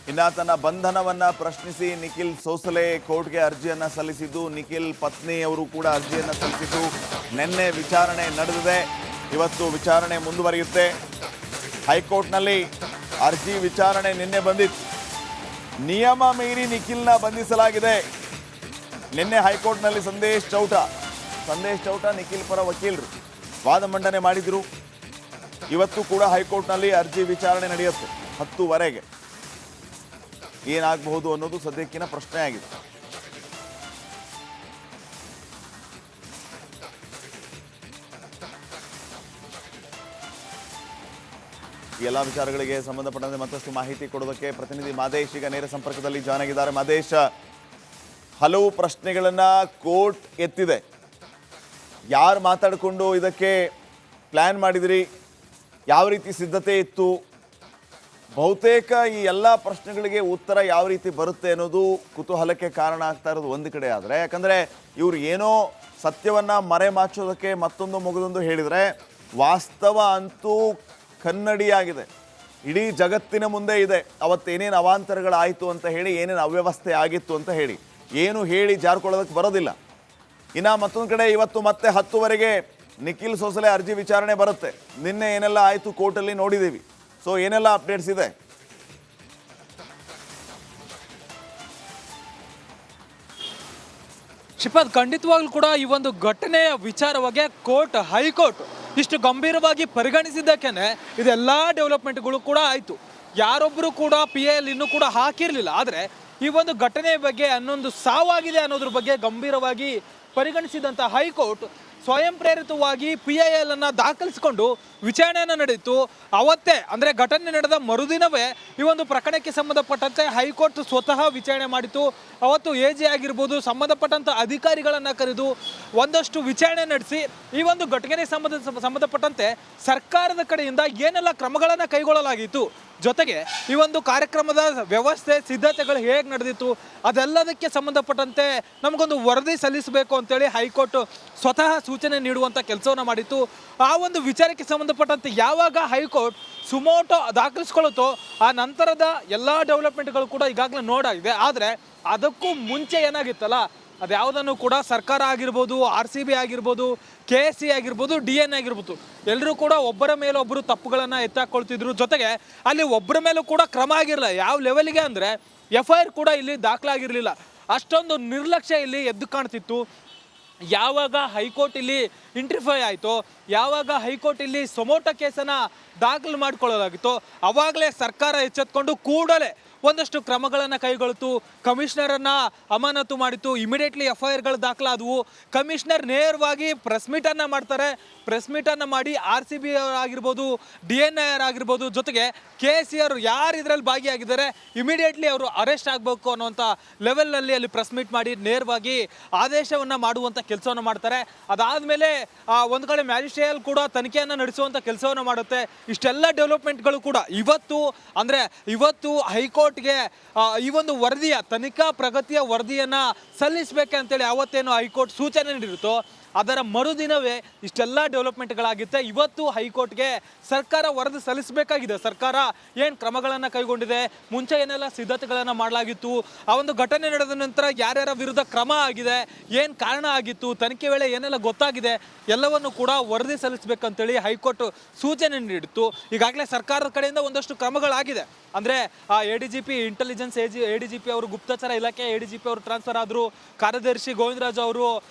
ಇನ್ನು ತನ್ನ ಬಂಧನವನ್ನ ಪ್ರಶ್ನಿಸಿ ನಿಖಿಲ್ ಸೋಸಲೆ ಕೋರ್ಟ್ಗೆ ಅರ್ಜಿಯನ್ನ ಸಲ್ಲಿಸಿದ್ದು, ನಿಖಿಲ್ ಪತ್ನಿಯವರು ಕೂಡ ಅರ್ಜಿಯನ್ನ ಸಲ್ಲಿಸಿದ್ದು. ನಿನ್ನೆ ವಿಚಾರಣೆ ನಡೆದಿದೆ, ಇವತ್ತು ವಿಚಾರಣೆ ಮುಂದುವರಿಯುತ್ತೆ. ಹೈಕೋರ್ಟ್ನಲ್ಲಿ ಅರ್ಜಿ ವಿಚಾರಣೆ ನಿನ್ನೆ ಬಂದಿತ್ತು. ನಿಯಮ ಮೀರಿ ನಿಖಿಲ್ನ ಬಂಧಿಸಲಾಗಿದೆ. ನಿನ್ನೆ ಹೈಕೋರ್ಟ್ನಲ್ಲಿ ಸಂದೇಶ್ ಚೌಟ ನಿಖಿಲ್ ಪರ ವಕೀಲರು ವಾದ ಮಂಡನೆ ಮಾಡಿದ್ರು. ಇವತ್ತು ಕೂಡ ಹೈಕೋರ್ಟ್ನಲ್ಲಿ ಅರ್ಜಿ ವಿಚಾರಣೆ ನಡೆಯುತ್ತೆ 10:00ವರೆಗೆ. ಏನಾಗಬಹುದು ಅನ್ನೋದು ಸದ್ಯಕ್ಕಿನ ಪ್ರಶ್ನೆ ಆಗಿದೆ. ಈ ಎಲ್ಲ ವಿಚಾರಗಳಿಗೆ ಸಂಬಂಧಪಟ್ಟಂತೆ ಮತ್ತಷ್ಟು ಮಾಹಿತಿ ಕೊಡೋದಕ್ಕೆ ಪ್ರತಿನಿಧಿ ಮಾದೇಶ್ ಈಗ ನೇರ ಸಂಪರ್ಕದಲ್ಲಿ ಜಾಯ್ನ್ ಆಗಿದ್ದಾರೆ. ಮಾದೇಶ್, ಹಲವು ಪ್ರಶ್ನೆಗಳನ್ನ ಕೋರ್ಟ್ ಎತ್ತಿದೆ. ಯಾರು ಮಾತಾಡಿಕೊಂಡು ಇದಕ್ಕೆ ಪ್ಲಾನ್ ಮಾಡಿದ್ರಿ, ಯಾವ ರೀತಿ ಸಿದ್ಧತೆ ಇತ್ತು, ಬಹುತೇಕ ಈ ಎಲ್ಲ ಪ್ರಶ್ನೆಗಳಿಗೆ ಉತ್ತರ ಯಾವ ರೀತಿ ಬರುತ್ತೆ ಅನ್ನೋದು ಕುತೂಹಲಕ್ಕೆ ಕಾರಣ ಆಗ್ತಾ ಇರೋದು ಒಂದು ಕಡೆ. ಆದರೆ ಯಾಕಂದರೆ ಇವರು ಏನೋ ಸತ್ಯವನ್ನ ಮರೆಮಾಚೋದಕ್ಕೆ ಮತ್ತೊಂದು ಮಗದೊಂದು ಹೇಳಿದರೆ, ವಾಸ್ತವ ಅಂತೂ ಕನ್ನಡಿಯಾಗಿದೆ, ಇಡೀ ಜಗತ್ತಿನ ಮುಂದೆ ಇದೆ. ಅವತ್ತೇನೇನು ಅವಾಂತರಗಳಾಯಿತು ಅಂತ ಹೇಳಿ, ಏನೇನು ಅವ್ಯವಸ್ಥೆ ಆಗಿತ್ತು ಅಂತ ಹೇಳಿ, ಏನು ಹೇಳಿ ಜಾರ್ಕೊಳ್ಳೋದಕ್ಕೆ ಬರೋದಿಲ್ಲ. ಇನ್ನು ಮತ್ತೊಂದು ಕಡೆ ಇವತ್ತು ಮತ್ತೆ 10:00ವರೆಗೆ ನಿಖಿಲ್ ಸೋಸಲೆ ಅರ್ಜಿ ವಿಚಾರಣೆ ಬರುತ್ತೆ. ನಿನ್ನೆ ಏನೆಲ್ಲ ಆಯಿತು ಕೋರ್ಟಲ್ಲಿ ನೋಡಿದ್ದೀವಿ. ಸೊ ಏನೆಲ್ಲ ಅಪ್ಡೇಟ್ಸ್ ಇದೆ? ಶ್ರೀಪಾದ್, ಖಂಡಿತವಾಗ್ಲೂ ಕೂಡ ಈ ಒಂದು ಘಟನೆಯ ವಿಚಾರವಾಗಿ ಹೈಕೋರ್ಟ್ ಇಷ್ಟು ಗಂಭೀರವಾಗಿ ಪರಿಗಣಿಸಿದ್ದಕ್ಕೇನೆ ಇದೆಲ್ಲ ಡೆವಲಪ್ಮೆಂಟ್ಗಳು ಕೂಡ ಆಯಿತು. ಯಾರೊಬ್ಬರು ಕೂಡ PIL ಇನ್ನೂ ಕೂಡ ಹಾಕಿರಲಿಲ್ಲ. ಆದರೆ ಈ ಒಂದು ಘಟನೆಯ ಬಗ್ಗೆ ಹನ್ನೊಂದು ಸಾವಾಗಿದೆ ಅನ್ನೋದ್ರ ಬಗ್ಗೆ ಗಂಭೀರವಾಗಿ ಪರಿಗಣಿಸಿದಂಥ ಹೈಕೋರ್ಟ್ ಸ್ವಯಂ ಪ್ರೇರಿತವಾಗಿ PIL ಅನ್ನು ದಾಖಲಿಸಿಕೊಂಡು ವಿಚಾರಣೆಯನ್ನು ನಡೆಯಿತು. ಅವತ್ತೇ ಅಂದರೆ ಘಟನೆ ನಡೆದ ಮರುದಿನವೇ ಈ ಒಂದು ಪ್ರಕರಣಕ್ಕೆ ಸಂಬಂಧಪಟ್ಟಂತೆ ಹೈಕೋರ್ಟ್ ಸ್ವತಃ ವಿಚಾರಣೆ ಮಾಡಿತು. ಅವತ್ತು AG ಆಗಿರ್ಬೋದು, ಸಂಬಂಧಪಟ್ಟಂಥ ಅಧಿಕಾರಿಗಳನ್ನು ಕರೆದು ಒಂದಷ್ಟು ವಿಚಾರಣೆ ನಡೆಸಿ ಈ ಒಂದು ಘಟನೆಗೆ ಸಂಬಂಧಪಟ್ಟಂತೆ ಸರ್ಕಾರದ ಕಡೆಯಿಂದ ಏನೆಲ್ಲ ಕ್ರಮಗಳನ್ನು ಕೈಗೊಳ್ಳಲಾಗಿತ್ತು, ಜೊತೆಗೆ ಈ ಒಂದು ಕಾರ್ಯಕ್ರಮದ ವ್ಯವಸ್ಥೆ ಸಿದ್ಧತೆಗಳು ಹೇಗೆ ನಡೆದಿತ್ತು ಅದೆಲ್ಲದಕ್ಕೆ ಸಂಬಂಧಪಟ್ಟಂತೆ ನಮಗೊಂದು ವರದಿ ಸಲ್ಲಿಸಬೇಕು ಅಂತೇಳಿ ಹೈಕೋರ್ಟ್ ಸ್ವತಃ ಸೂಚನೆ ನೀಡುವಂಥ ಕೆಲಸವನ್ನು ಮಾಡಿತ್ತು. ಆ ಒಂದು ವಿಚಾರಕ್ಕೆ ಸಂಬಂಧಪಟ್ಟಂತೆ ಯಾವಾಗ ಹೈಕೋರ್ಟ್ ಸುಮೋಟೋ ದಾಖಲಿಸ್ಕೊಳ್ಳುತ್ತೋ ಆ ನಂತರದ ಎಲ್ಲ ಡೆವಲಪ್ಮೆಂಟ್ಗಳು ಕೂಡ ಈಗಾಗಲೇ ನೋಡಾಗಿದೆ. ಆದರೆ ಅದಕ್ಕೂ ಮುಂಚೆ ಏನಾಗಿತ್ತಲ್ಲ, ಅದ್ಯಾವುದನ್ನು ಕೂಡ ಸರ್ಕಾರ ಆಗಿರ್ಬೋದು, RCB ಆಗಿರ್ಬೋದು, KSC ಆಗಿರ್ಬೋದು, DN ಆಗಿರ್ಬೋದು, ಎಲ್ಲರೂ ಕೂಡ ಒಬ್ಬರ ಮೇಲೆ ಒಬ್ಬರು ತಪ್ಪುಗಳನ್ನು ಎತ್ತಾಕೊಳ್ತಿದ್ರು. ಜೊತೆಗೆ ಅಲ್ಲಿ ಒಬ್ಬರ ಮೇಲೂ ಕೂಡ ಕ್ರಮ ಆಗಿರಲಿಲ್ಲ. ಯಾವ ಲೆವೆಲ್ಗೆ ಅಂದರೆ FIR ಕೂಡ ಇಲ್ಲಿ ದಾಖಲಾಗಿರಲಿಲ್ಲ. ಅಷ್ಟೊಂದು ನಿರ್ಲಕ್ಷ್ಯ ಇಲ್ಲಿ ಎದ್ದು ಕಾಣ್ತಿತ್ತು. ಯಾವಾಗ ಹೈಕೋರ್ಟ್ ಇಲ್ಲಿ ಇಂಟ್ರಿಫೈ ಆಯಿತೋ, ಯಾವಾಗ ಹೈಕೋರ್ಟ್ ಇಲ್ಲಿ ಸೊಮೋಟೋ ಕೇಸನ್ನು ದಾಖಲು ಮಾಡಿಕೊಳ್ಳಲಾಗಿತ್ತು, ಆವಾಗಲೇ ಸರ್ಕಾರ ಎಚ್ಚೆತ್ಕೊಂಡು ಕೂಡಲೇ ಒಂದಷ್ಟು ಕ್ರಮಗಳನ್ನು ಕೈಗೊಳ್ತು. ಕಮಿಷನರನ್ನು ಅಮಾನತು ಮಾಡಿತ್ತು. ಇಮಿಡಿಯೇಟ್ಲಿ FIRಗಳು ದಾಖಲಾದವು. ಕಮಿಷನರ್ ನೇರವಾಗಿ ಪ್ರೆಸ್ ಮೀಟನ್ನು ಮಾಡ್ತಾರೆ. ಪ್ರೆಸ್ ಮೀಟನ್ನು ಮಾಡಿ RCB ಆಗಿರ್ಬೋದು, DNIR ಆಗಿರ್ಬೋದು, ಜೊತೆಗೆ KSC ಅವರು ಯಾರು ಇದರಲ್ಲಿ ಭಾಗಿಯಾಗಿದ್ದಾರೆ ಇಮಿಡಿಯೇಟ್ಲಿ ಅವರು ಅರೆಸ್ಟ್ ಆಗಬೇಕು ಅನ್ನುವಂಥ ಲೆವೆಲ್ನಲ್ಲಿ ಅಲ್ಲಿ ಪ್ರೆಸ್ ಮೀಟ್ ಮಾಡಿ ನೇರವಾಗಿ ಆದೇಶವನ್ನು ಮಾಡುವಂಥ ಕೆಲಸವನ್ನು ಮಾಡ್ತಾರೆ. ಅದಾದಮೇಲೆ ಒಂದು ಕಡೆ ಮ್ಯಾಜಿಸ್ಟ್ರೇಟ್ ಕೂಡ ತನಿಖೆಯನ್ನು ನಡೆಸುವಂಥ ಕೆಲಸವನ್ನು ಮಾಡುತ್ತೆ. ಇಷ್ಟೆಲ್ಲ ಡೆವಲಪ್ಮೆಂಟ್ಗಳು ಕೂಡ ಇವತ್ತು ಹೈಕೋರ್ಟ್ಗೆ ಈ ಒಂದು ವರದಿಯ ತನಿಖಾ ಪ್ರಗತಿಯ ವರದಿಯನ್ನು ಸಲ್ಲಿಸಬೇಕಂತೇಳಿ ಅವತ್ತೇನು ಹೈಕೋರ್ಟ್ ಸೂಚನೆ ನೀಡಿರುತ್ತೋ ಅದರ ಮರುದಿನವೇ ಇಷ್ಟೆಲ್ಲ ಡೆವಲಪ್ಮೆಂಟ್ಗಳಾಗುತ್ತೆ. ಇವತ್ತು ಹೈಕೋರ್ಟ್ಗೆ ಸರ್ಕಾರ ವರದಿ ಸಲ್ಲಿಸಬೇಕಾಗಿದೆ. ಸರ್ಕಾರ ಏನು ಕ್ರಮಗಳನ್ನು ಕೈಗೊಂಡಿದೆ, ಮುಂಚೆ ಏನೆಲ್ಲ ಸಿದ್ಧತೆಗಳನ್ನು ಮಾಡಲಾಗಿತ್ತು, ಆ ಒಂದು ಘಟನೆ ನಡೆದ ನಂತರ ಯಾರ್ಯಾರ ವಿರುದ್ಧ ಕ್ರಮ ಆಗಿದೆ, ಏನು ಕಾರಣ ಆಗಿತ್ತು, ತನಿಖೆ ವೇಳೆ ಏನೆಲ್ಲ ಗೊತ್ತಾಗಿದೆ, ಎಲ್ಲವನ್ನು ಕೂಡ ವರದಿ ಸಲ್ಲಿಸಬೇಕಂತೇಳಿ ಹೈಕೋರ್ಟ್ ಸೂಚನೆ ನೀಡಿತ್ತು. ಈಗಾಗಲೇ ಸರ್ಕಾರದ ಕಡೆಯಿಂದ ಒಂದಷ್ಟು ಕ್ರಮಗಳಾಗಿದೆ. ಅಂದರೆ ADGP ಇಂಟೆಲಿಜೆನ್ಸ್ ADGP ಅವರು ಗುಪ್ತಚರ ಇಲಾಖೆ ADGP ಅವರು ಟ್ರಾನ್ಸ್ಫರ್ ಆದರು. ಕಾರ್ಯದರ್ಶಿ ಗೋವಿಂದರಾಜ್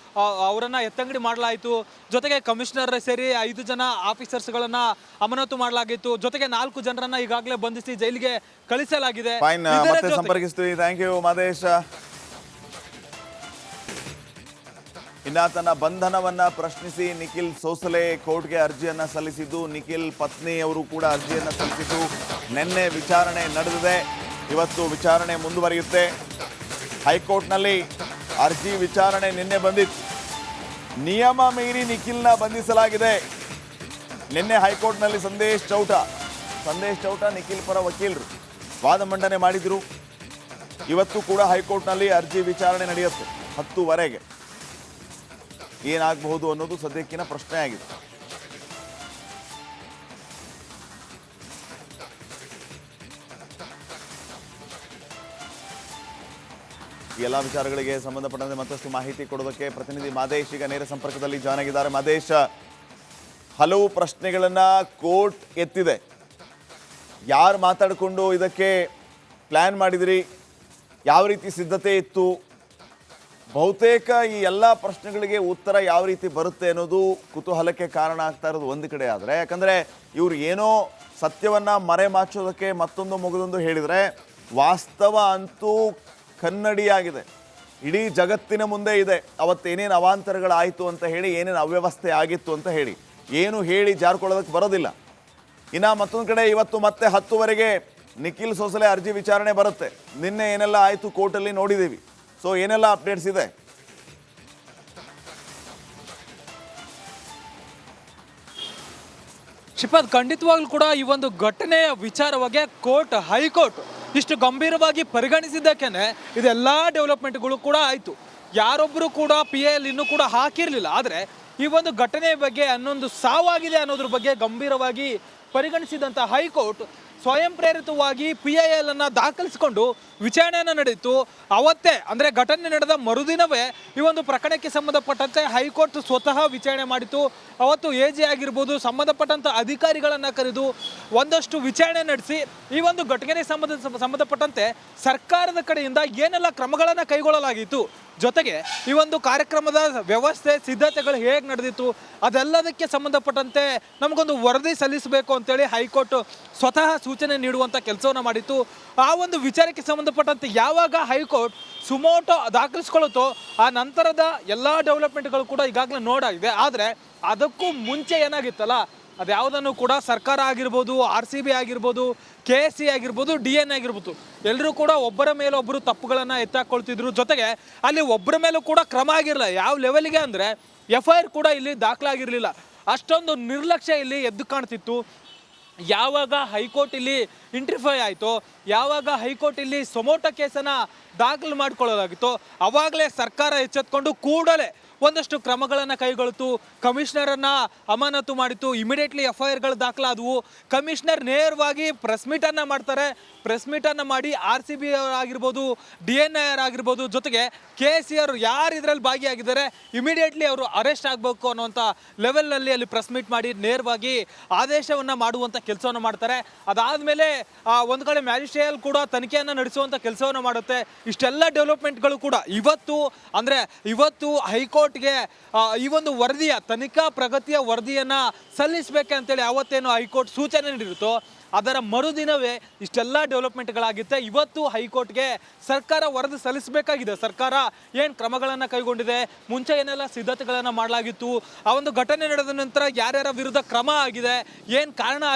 ಅವರನ್ನು ಎತ್ತಂಗಡಿ ಮಾಡಲಾಯಿತು. ಜೊತೆಗೆ ಕಮಿಷನರ್ ಸೇರಿ 5 ಜನ ಆಫೀಸರ್ಸ್ಗಳನ್ನು ಅಮಾನತು ಮಾಡಲಾಗಿತ್ತು. ಜೊತೆಗೆ 4 ಜನರನ್ನ ಈಗಾಗಲೇ ಬಂಧಿಸಿ ಜೈಲಿಗೆ ಕಳಿಸಲಾಗಿದೆ. ಸಂಪರ್ಕಿಸ್ತೀವಿ. Thank you Madesh. ಇನ್ನು ತನ್ನ ಬಂಧನವನ್ನ ಪ್ರಶ್ನಿಸಿ ನಿಖಿಲ್ ಸೋಸಲೆ ಕೋರ್ಟ್ಗೆ ಅರ್ಜಿಯನ್ನ ಸಲ್ಲಿಸಿದ್ದು, ನಿಖಿಲ್ ಪತ್ನಿಯವರು ಕೂಡ ಅರ್ಜಿಯನ್ನ ಸಲ್ಲಿಸಿದ್ದು. ನಿನ್ನೆ ವಿಚಾರಣೆ ನಡೆದಿದೆ, ಇವತ್ತು ವಿಚಾರಣೆ ಮುಂದುವರಿಯುತ್ತೆ. ಹೈಕೋರ್ಟ್ನಲ್ಲಿ ಅರ್ಜಿ ವಿಚಾರಣೆ ನಿನ್ನೆ ಬಂದಿತ್ತು. ನಿಯಮ ಮೀರಿ ನಿಖಿಲ್ನ ಬಂಧಿಸಲಾಗಿದೆ. ನಿನ್ನೆ ಹೈಕೋರ್ಟ್ನಲ್ಲಿ ಸಂದೇಶ್ ಚೌಟ ನಿಖಿಲ್ ಪರ ವಕೀಲರು ವಾದ ಮಂಡನೆ ಮಾಡಿದ್ರು. ಇವತ್ತು ಕೂಡ ಹೈಕೋರ್ಟ್ನಲ್ಲಿ ಅರ್ಜಿ ವಿಚಾರಣೆ ನಡೆಯುತ್ತೆ 10:00ವರೆಗೆ. ಏನಾಗಬಹುದು ಅನ್ನೋದು ಸದ್ಯಕ್ಕಿನ ಪ್ರಶ್ನೆ ಆಗಿದೆ. ಈ ಎಲ್ಲ ವಿಚಾರಗಳಿಗೆ ಸಂಬಂಧಪಟ್ಟಂತೆ ಮತ್ತಷ್ಟು ಮಾಹಿತಿ ಕೊಡೋದಕ್ಕೆ ಪ್ರತಿನಿಧಿ ಮಾದೇಶ್ ಈಗ ನೇರ ಸಂಪರ್ಕದಲ್ಲಿ ಜಾಯ್ನ್ ಆಗಿದ್ದಾರೆ. ಮಾದೇಶ್, ಹಲವು ಪ್ರಶ್ನೆಗಳನ್ನ ಕೋರ್ಟ್ ಎತ್ತಿದೆ. ಯಾರು ಮಾತಾಡಿಕೊಂಡು ಇದಕ್ಕೆ ಪ್ಲ್ಯಾನ್ ಮಾಡಿದಿರಿ, ಯಾವ ರೀತಿ ಸಿದ್ಧತೆ ಇತ್ತು, ಬಹುತೇಕ ಈ ಎಲ್ಲ ಪ್ರಶ್ನೆಗಳಿಗೆ ಉತ್ತರ ಯಾವ ರೀತಿ ಬರುತ್ತೆ ಅನ್ನೋದು ಕುತೂಹಲಕ್ಕೆ ಕಾರಣ ಆಗ್ತಾ ಇರೋದು ಒಂದು ಕಡೆ. ಆದರೆ ಯಾಕಂದರೆ ಇವರು ಏನೋ ಸತ್ಯವನ್ನು ಮರೆಮಾಚೋದಕ್ಕೆ ಮತ್ತೊಂದು ಮಗದೊಂದು ಹೇಳಿದರೆ, ವಾಸ್ತವ ಅಂತೂ ಕನ್ನಡಿಯಾಗಿದೆ, ಇಡೀ ಜಗತ್ತಿನ ಮುಂದೆ ಇದೆ. ಅವತ್ತೇನೇನು ಅವಾಂತರಗಳಾಯಿತು ಅಂತ ಹೇಳಿ, ಏನೇನು ಅವ್ಯವಸ್ಥೆ ಆಗಿತ್ತು ಅಂತ ಹೇಳಿ ಏನು ಹೇಳಿ ಜಾರ್ಕೊಳ್ಳೋದಕ್ಕೆ ಬರೋದಿಲ್ಲ. ಇನ್ನು ಮತ್ತೊಂದು ಕಡೆ ಇವತ್ತು ಮತ್ತೆ 10ವರೆಗೆ ನಿಖಿಲ್ ಸೋಸಲೆ ಅರ್ಜಿ ವಿಚಾರಣೆ ಬರುತ್ತೆ. ನಿನ್ನೆ ಏನೆಲ್ಲ ಆಯಿತು ಕೋರ್ಟಲ್ಲಿ ನೋಡಿದ್ದೀವಿ. ಸೊ ಏನೆಲ್ಲ ಅಪ್ಡೇಟ್ಸ್ ಇದೆ? ಶ್ರೀಪಾದ್, ಖಂಡಿತವಾಗ್ಲೂ ಕೂಡ ಈ ಒಂದು ಘಟನೆಯ ವಿಚಾರವಾಗಿ ಹೈಕೋರ್ಟ್ ಇಷ್ಟು ಗಂಭೀರವಾಗಿ ಪರಿಗಣಿಸಿದ್ದಕ್ಕೇನೆ ಇದೆಲ್ಲ ಡೆವಲಪ್ಮೆಂಟ್ಗಳು ಕೂಡ ಆಯಿತು. ಯಾರೊಬ್ಬರು ಕೂಡ PIL ಇನ್ನೂ ಕೂಡ ಹಾಕಿರಲಿಲ್ಲ. ಆದರೆ ಈ ಒಂದು ಘಟನೆಯ ಬಗ್ಗೆ ಹನ್ನೊಂದು ಸಾವಾಗಿದೆ ಅನ್ನೋದ್ರ ಬಗ್ಗೆ ಗಂಭೀರವಾಗಿ ಪರಿಗಣಿಸಿದಂಥ ಹೈಕೋರ್ಟ್ ಸ್ವಯಂ ಪ್ರೇರಿತವಾಗಿ PIL ಅನ್ನು ದಾಖಲಿಸಿಕೊಂಡು ವಿಚಾರಣೆಯನ್ನು ನಡೆಯಿತು. ಅವತ್ತೇ ಅಂದರೆ ಘಟನೆ ನಡೆದ ಮರುದಿನವೇ ಈ ಒಂದು ಪ್ರಕರಣಕ್ಕೆ ಸಂಬಂಧಪಟ್ಟಂತೆ ಹೈಕೋರ್ಟ್ ಸ್ವತಃ ವಿಚಾರಣೆ ಮಾಡಿತು. ಅವತ್ತು AG ಆಗಿರ್ಬೋದು, ಸಂಬಂಧಪಟ್ಟಂಥ ಅಧಿಕಾರಿಗಳನ್ನು ಕರೆದು ಒಂದಷ್ಟು ವಿಚಾರಣೆ ನಡೆಸಿ ಈ ಒಂದು ಘಟನೆಗೆ ಸಂಬಂಧಪಟ್ಟಂತೆ ಸರ್ಕಾರದ ಕಡೆಯಿಂದ ಏನೆಲ್ಲ ಕ್ರಮಗಳನ್ನು ಕೈಗೊಳ್ಳಲಾಗಿತ್ತು, ಜೊತೆಗೆ ಈ ಒಂದು ಕಾರ್ಯಕ್ರಮದ ವ್ಯವಸ್ಥೆ ಸಿದ್ಧತೆಗಳು ಹೇಗೆ ನಡೆದಿತ್ತು ಅದೆಲ್ಲದಕ್ಕೆ ಸಂಬಂಧಪಟ್ಟಂತೆ ನಮಗೊಂದು ವರದಿ ಸಲ್ಲಿಸಬೇಕು ಅಂತೇಳಿ ಹೈಕೋರ್ಟ್ ಸ್ವತಃ ಸೂಚನೆ ನೀಡುವಂಥ ಕೆಲಸವನ್ನು ಮಾಡಿತ್ತು. ಆ ಒಂದು ವಿಚಾರಕ್ಕೆ ಸಂಬಂಧಪಟ್ಟಂತೆ ಯಾವಾಗ ಹೈಕೋರ್ಟ್ ಸುಮೋಟೋ ದಾಖಲಿಸ್ಕೊಳ್ಳುತ್ತೋ ಆ ನಂತರದ ಎಲ್ಲ ಡೆವಲಪ್ಮೆಂಟ್ಗಳು ಕೂಡ ಈಗಾಗಲೇ ನೋಡಾಗಿದೆ. ಆದರೆ ಅದಕ್ಕೂ ಮುಂಚೆ ಏನಾಗಿತ್ತಲ್ಲ, ಅದ್ಯಾವುದನ್ನು ಕೂಡ ಸರ್ಕಾರ ಆಗಿರ್ಬೋದು, RCB ಆಗಿರ್ಬೋದು, KSC ಆಗಿರ್ಬೋದು, DNA ಆಗಿರ್ಬೋದು, ಎಲ್ಲರೂ ಕೂಡ ಒಬ್ಬರ ಮೇಲೆ ಒಬ್ಬರು ತಪ್ಪುಗಳನ್ನು ಎತ್ತಾಕೊಳ್ತಿದ್ರು. ಜೊತೆಗೆ ಅಲ್ಲಿ ಒಬ್ಬರ ಮೇಲೂ ಕೂಡ ಕ್ರಮ ಆಗಿರಲಿಲ್ಲ. ಯಾವ ಲೆವೆಲ್ಗೆ ಅಂದರೆ FIR ಕೂಡ ಇಲ್ಲಿ ದಾಖಲಾಗಿರಲಿಲ್ಲ. ಅಷ್ಟೊಂದು ನಿರ್ಲಕ್ಷ್ಯ ಇಲ್ಲಿ ಎದ್ದು ಕಾಣ್ತಿತ್ತು. ಯಾವಾಗ ಹೈಕೋರ್ಟ್ ಇಲ್ಲಿ ಇಂಟ್ರಿಫೈ ಆಯಿತೋ, ಯಾವಾಗ ಹೈಕೋರ್ಟ್ ಇಲ್ಲಿ ಸೊಮೋಟೋ ಕೇಸನ್ನು ದಾಖಲು ಮಾಡಿಕೊಳ್ಳಲಾಗಿತ್ತೋ, ಆವಾಗಲೇ ಸರ್ಕಾರ ಎಚ್ಚೆತ್ಕೊಂಡು ಕೂಡಲೇ ಒಂದಷ್ಟು ಕ್ರಮಗಳನ್ನು ಕೈಗೊಳ್ತು. ಕಮಿಷನರನ್ನು ಅಮಾನತು ಮಾಡಿತ್ತು. ಇಮಿಡಿಯೇಟ್ಲಿ FIRಗಳು ದಾಖಲಾದವು. ಕಮಿಷನರ್ ನೇರವಾಗಿ ಪ್ರೆಸ್ ಮೀಟನ್ನು ಮಾಡ್ತಾರೆ. ಪ್ರೆಸ್ ಮೀಟನ್ನು ಮಾಡಿ RCB ಆಗಿರ್ಬೋದು, DNI ಆಗಿರ್ಬೋದು, ಜೊತೆಗೆ KSC ಅವರು ಯಾರು ಇದರಲ್ಲಿ ಭಾಗಿಯಾಗಿದ್ದಾರೆ ಇಮಿಡಿಯೇಟ್ಲಿ ಅವರು ಅರೆಸ್ಟ್ ಆಗಬೇಕು ಅನ್ನುವಂಥ ಲೆವೆಲ್ನಲ್ಲಿ ಅಲ್ಲಿ ಪ್ರೆಸ್ ಮೀಟ್ ಮಾಡಿ ನೇರವಾಗಿ ಆದೇಶವನ್ನು ಮಾಡುವಂಥ ಕೆಲಸವನ್ನು ಮಾಡ್ತಾರೆ. ಅದಾದಮೇಲೆ ಒಂದು ಕಡೆ ಮ್ಯಾಜಿಸ್ಟ್ರೇಟ್ ಕೂಡ ತನಿಖೆಯನ್ನು ನಡೆಸುವಂಥ ಕೆಲಸವನ್ನು ಮಾಡುತ್ತೆ. ಇಷ್ಟೆಲ್ಲ ಡೆವಲಪ್ಮೆಂಟ್ಗಳು ಕೂಡ ಇವತ್ತು ಹೈಕೋರ್ಟ್ಗೆ ಈ ಒಂದು ವರದಿಯ ತನಿಖಾ ಪ್ರಗತಿಯ ವರದಿಯನ್ನು ಸಲ್ಲಿಸಬೇಕೆ ಅಂತೇಳಿ ಅವತ್ತೇನು ಹೈಕೋರ್ಟ್ ಸೂಚನೆ ನೀಡಿರುತ್ತೋ ಅದರ ಮರುದಿನವೇ ಇಷ್ಟೆಲ್ಲ ಡೆವಲಪ್ಮೆಂಟ್ಗಳಾಗುತ್ತೆ. ಇವತ್ತು ಹೈಕೋರ್ಟ್ಗೆ ಸರ್ಕಾರ ವರದಿ ಸಲ್ಲಿಸಬೇಕಾಗಿದೆ. ಸರ್ಕಾರ ಏನು ಕ್ರಮಗಳನ್ನು ಕೈಗೊಂಡಿದೆ, ಮುಂಚೆ ಏನೆಲ್ಲ ಸಿದ್ಧತೆಗಳನ್ನು ಮಾಡಲಾಗಿತ್ತು, ಆ ಒಂದು ಘಟನೆ ನಡೆದ ನಂತರ ಯಾರ್ಯಾರ ವಿರುದ್ಧ ಕ್ರಮ ಆಗಿದೆ, ಏನು ಕಾರಣ ಆಗಿದೆ